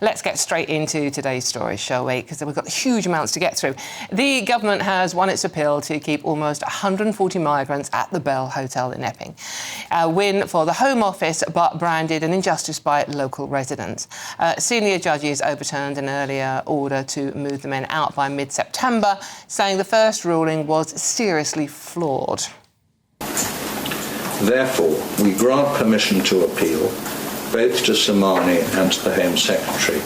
Let's get straight into today's story, shall we? Because we've got huge amounts to get through. The government has won its appeal to keep almost 140 migrants at the Bell Hotel in Epping. A win for the Home Office, but branded an injustice by local residents. Senior judges overturned an earlier order to move the men out by mid-September, saying the first ruling was seriously flawed. Therefore, we grant permission to appeal both to Somani and to the Home Secretary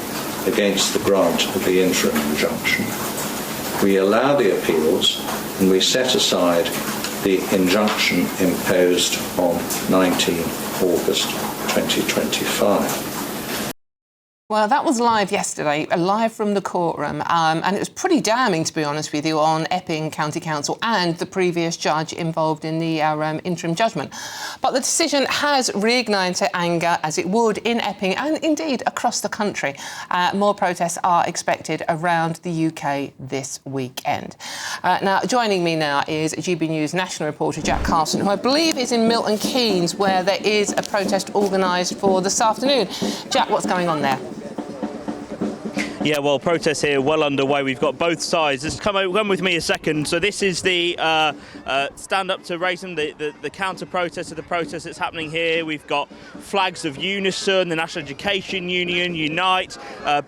against the grant of the interim injunction. We allow the appeals and we set aside the injunction imposed on 19 August 2025. Well, that was live yesterday, live from the courtroom, and it was pretty damning, to be honest with you, on Epping County Council and the previous judge involved in the interim judgment. But the decision has reignited anger, as it would in Epping and indeed across the country. More protests are expected around the UK this weekend. Now, joining me now is GB News national reporter Jack Carson, who I believe is in Milton Keynes, where there is a protest organised for this afternoon. Jack, what's going on there? Yeah, well, protests here well underway. We've got both sides. Just come with me a second. So this is the stand up to racism, the counter protest of the protest that's happening here. We've got flags of Unison, the National Education Union, Unite,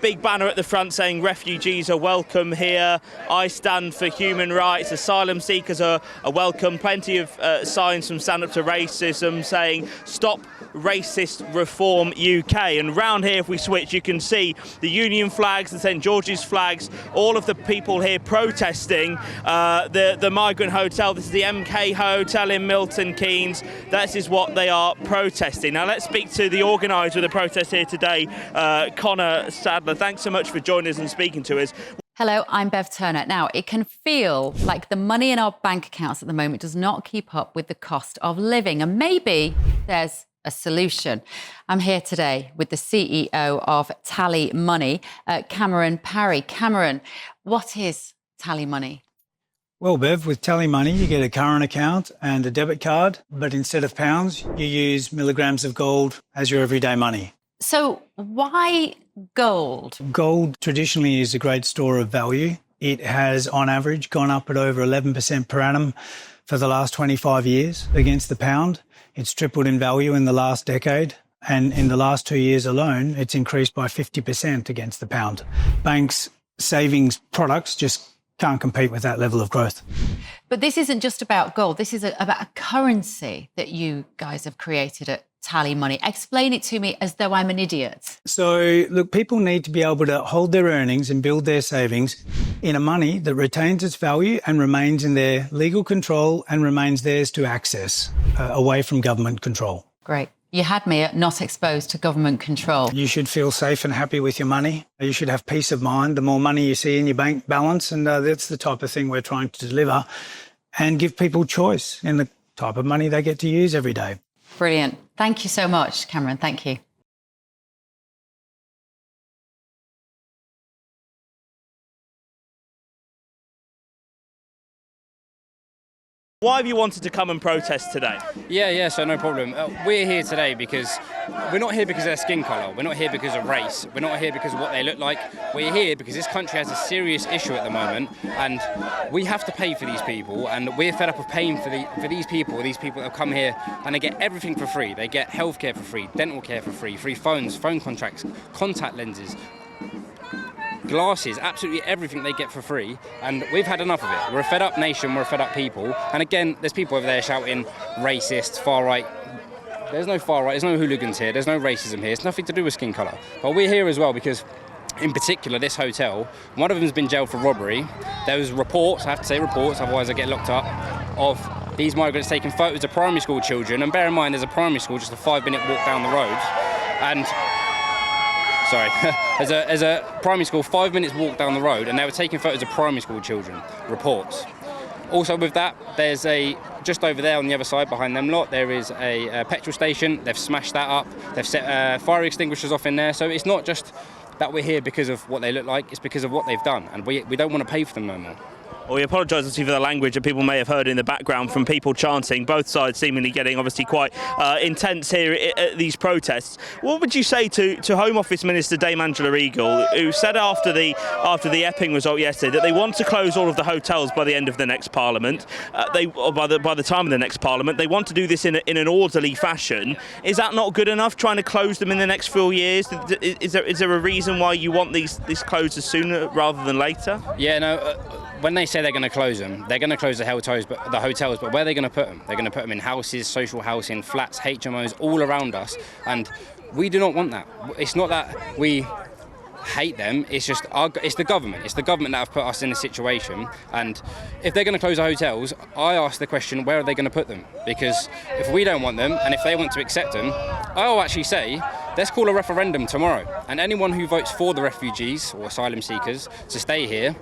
big banner at the front saying refugees are welcome here. I stand for human rights. Asylum seekers are welcome. Plenty of signs from Stand Up to Racism saying stop racist reform UK. And round here, if we switch, you can see the Union flags, the St George's flags, all of the people here protesting the migrant hotel. This is the MK Hotel in Milton Keynes. That is what they are protesting. Now let's speak to the organiser of the protest here today, Conor Sadler. Thanks so much for joining us and speaking to us. Hello, I'm Bev Turner. Now, it can feel like the money in our bank accounts at the moment does not keep up with the cost of living, and maybe there's a solution. I'm here today with the CEO of TallyMoney, Cameron Parry. Cameron, what is TallyMoney? Well, Bev, with TallyMoney, you get a current account and a debit card, but instead of pounds, you use milligrams of gold as your everyday money. So why gold? Gold traditionally is a great store of value. It has, on average, gone up at over 11% per annum for the last 25 years against the pound. It's tripled in value in the last decade, and in the last 2 years alone, it's increased by 50% against the pound. Banks' savings products just can't compete with that level of growth. But this isn't just about gold. This is about a currency that you guys have created at TallyMoney. Explain it to me as though I'm an idiot. So, look, people need to be able to hold their earnings and build their savings in a money that retains its value and remains in their legal control and remains theirs to access, away from government control. Great. You had me at not exposed to government control. You should feel safe and happy with your money. You should have peace of mind. The more money you see in your bank balance, and that's the type of thing we're trying to deliver, and give people choice in the type of money they get to use every day. Brilliant. Thank you so much, Cameron. Thank you. Why have you wanted to come and protest today? Yeah, so no problem. We're here today because we're not here because of their skin colour. We're not here because of race. We're not here because of what they look like. We're here because this country has a serious issue at the moment, and we have to pay for these people, and we're fed up of paying for these people that have come here, and they get everything for free. They get healthcare for free, dental care for free, free phones, phone contracts, contact lenses, glasses, absolutely everything they get for free, and we've had enough of it. We're a fed up nation, we're a fed up people, and again, there's people over there shouting racist, far right. There's no far right, there's no hooligans here, there's no racism here, it's nothing to do with skin colour. But we're here as well because, in particular, this hotel, one of them's been jailed for robbery. There was reports, I have to say reports, otherwise I get locked up, of these migrants taking photos of primary school children, and bear in mind there's a primary school just a 5-minute walk down the road, and as a primary school 5 minutes walk down the road, and they were taking photos of primary school children, reports. Also with that, there's just over there on the other side behind them lot, there is a petrol station. They've smashed that up, they've set fire extinguishers off in there, so it's not just that we're here because of what they look like, it's because of what they've done, and we don't want to pay for them no more. Well, we apologise obviously for the language that people may have heard in the background from people chanting, both sides seemingly getting obviously quite intense here at these protests. What would you say to Home Office Minister Dame Angela Eagle, who said after the Epping result yesterday that they want to close all of the hotels by the end of the next Parliament, or by the time of the next Parliament, they want to do this in an orderly fashion. Is that not good enough, trying to close them in the next few years? Is there a reason why you want these closed sooner rather than later? Yeah, no. When they say they're going to close them, they're going to close the hotels, but where are they going to put them? They're going to put them in houses, social housing, flats, HMOs, all around us, and we do not want that. It's not that we hate them, it's just it's the government. It's the government that have put us in this situation, and if they're going to close the hotels, I ask the question, where are they going to put them? Because if we don't want them, and if they want to accept them, I'll actually say, let's call a referendum tomorrow, and anyone who votes for the refugees or asylum seekers to stay here,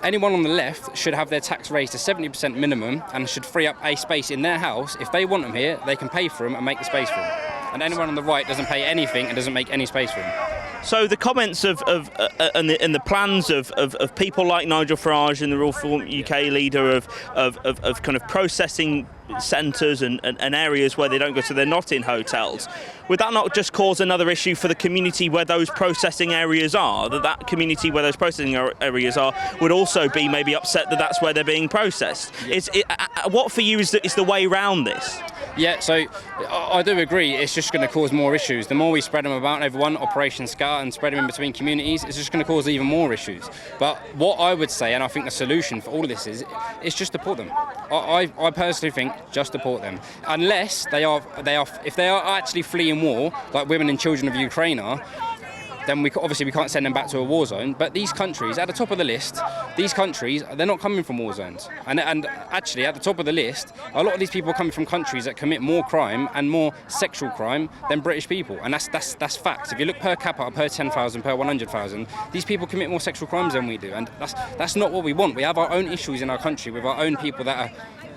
anyone on the left should have their tax raised to 70% minimum and should free up a space in their house. If they want them here, they can pay for them and make the space for them. And anyone on the right doesn't pay anything and doesn't make any space for them. So the comments and the plans of people like Nigel Farage and the Reform UK leader of kind of processing centres and areas where they don't go, so they're not in hotels. Would that not just cause another issue for the community where those processing areas are? That community where those processing areas are would also be maybe upset that that's where they're being processed. What for you is the way around this? Yeah, so I do agree. It's just going to cause more issues. The more we spread them about over one Operation Scar and spread them in between communities, it's just going to cause even more issues. But what I would say, and I think the solution for all of this is just deport them. I personally think just deport them, unless if they are actually fleeing war, like women and children of Ukraine are. Then we can't send them back to a war zone. But these countries, at the top of the list, they're not coming from war zones. And actually, at the top of the list, a lot of these people are coming from countries that commit more crime and more sexual crime than British people. And that's fact. If you look per capita, per 10,000, per 100,000, these people commit more sexual crimes than we do. And that's not what we want. We have our own issues in our country with our own people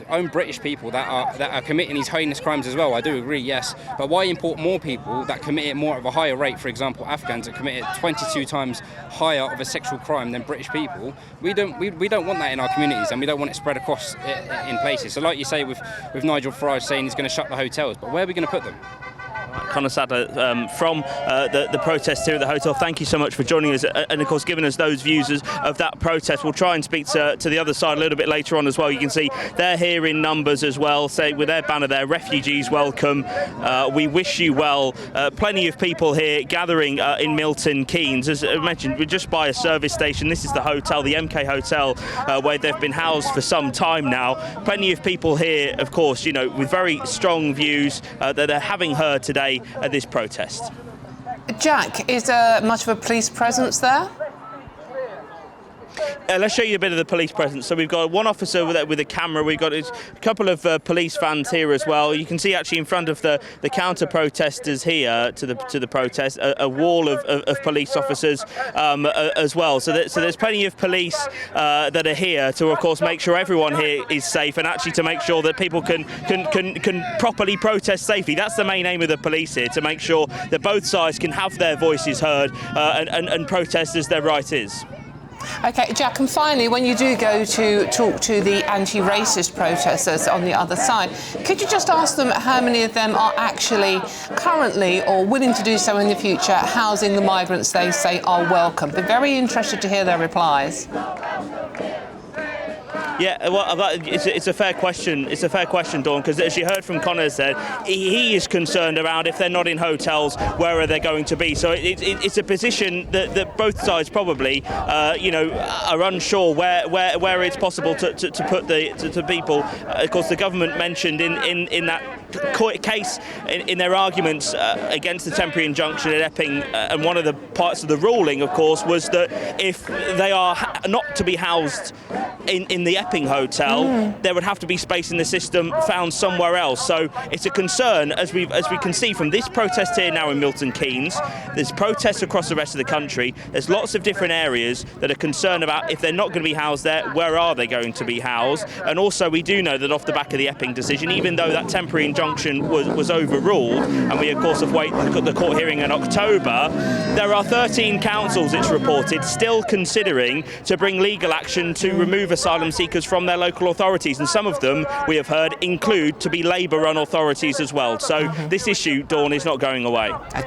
own British people that are committing these heinous crimes as well. I do agree, yes, but why import more people that commit it more of a higher rate? For example, Afghans that commit it 22 times higher of a sexual crime than British people. We don't want that in our communities, and we don't want it spread across in places. So, like you say, with Nigel Farage saying he's going to shut the hotels, but where are we going to put them? Conor Sadler from the protest here at the hotel. Thank you so much for joining us and of course giving us those views of that protest. We'll try and speak to the other side a little bit later on as well. You can see they're here in numbers as well, say with their banner there, refugees welcome, we wish you well. Plenty of people here gathering in Milton Keynes. As I mentioned, we're just by a service station. This is the hotel, the MK Hotel, where they've been housed for some time now. Plenty of people here, of course, with very strong views that they're having heard today at this protest. Jack, is there much of a police presence there? Let's show you a bit of the police presence. So we've got one officer with a camera. We've got a couple of police vans here as well. You can see actually in front of the counter protesters here to the protest a wall of police officers as well. So there's plenty of police that are here to of course make sure everyone here is safe and actually to make sure that people can properly protest safely. That's the main aim of the police here, to make sure that both sides can have their voices heard and protest as their right is. OK, Jack, and finally, when you do go to talk to the anti-racist protesters on the other side, could you just ask them how many of them are actually currently or willing to do so in the future housing the migrants they say are welcome? Be very interested to hear their replies. Yeah, well, it's a fair question. It's a fair question, Dawn, because as you heard from Conor said, he is concerned around if they're not in hotels, where are they going to be? So it's a position that both sides probably, are unsure where it's possible to put the people. Of course, the government mentioned in that case in their arguments against the temporary injunction at Epping, and one of the parts of the ruling, of course, was that if they are not to be housed in the Epping hotel, there would have to be space in the system found somewhere else. So it's a concern, as we can see from this protest here now in Milton Keynes. There's protests across the rest of the country. There's lots of different areas that are concerned about if they're not going to be housed there, where are they going to be housed? And also we do know that off the back of the Epping decision, even though that temporary injunction was overruled, and we of course await the court hearing in October, there are 13 councils, it's reported, still considering to bring legal action to remove asylum seekers from their local authorities, and some of them, we have heard, include to be Labour-run authorities as well. So this issue, Dawn, is not going away. Okay.